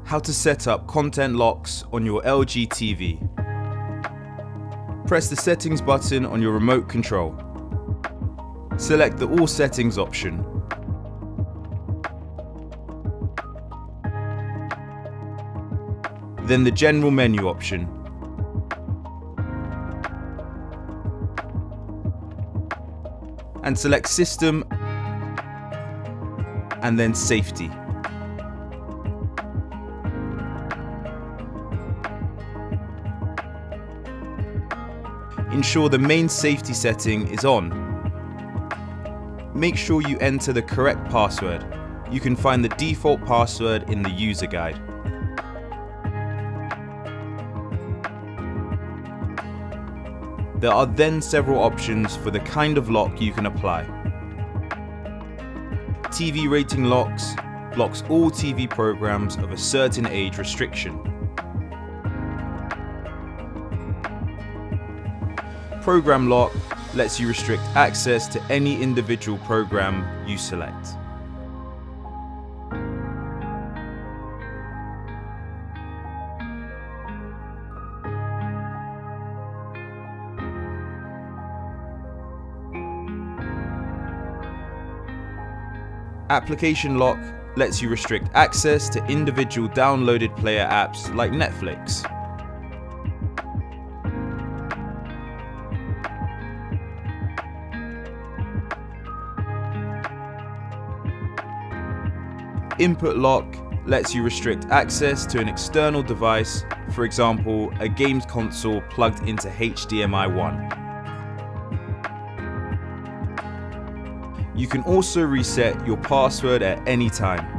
How to set up content locks on your LG TV. Press the settings button on your remote control. Select the all settings option. Then the general menu option. And select system and then safety. Ensure the main safety setting is on. Make sure you enter the correct password. You can find the default password in the user guide. There are then several options for the kind of lock you can apply. TV rating locks blocks all TV programs of a certain age restriction. Program lock lets you restrict access to any individual program you select. Application lock lets you restrict access to individual downloaded player apps like Netflix. Input lock lets you restrict access to an external device, for example, a games console plugged into HDMI 1. You can also reset your password at any time.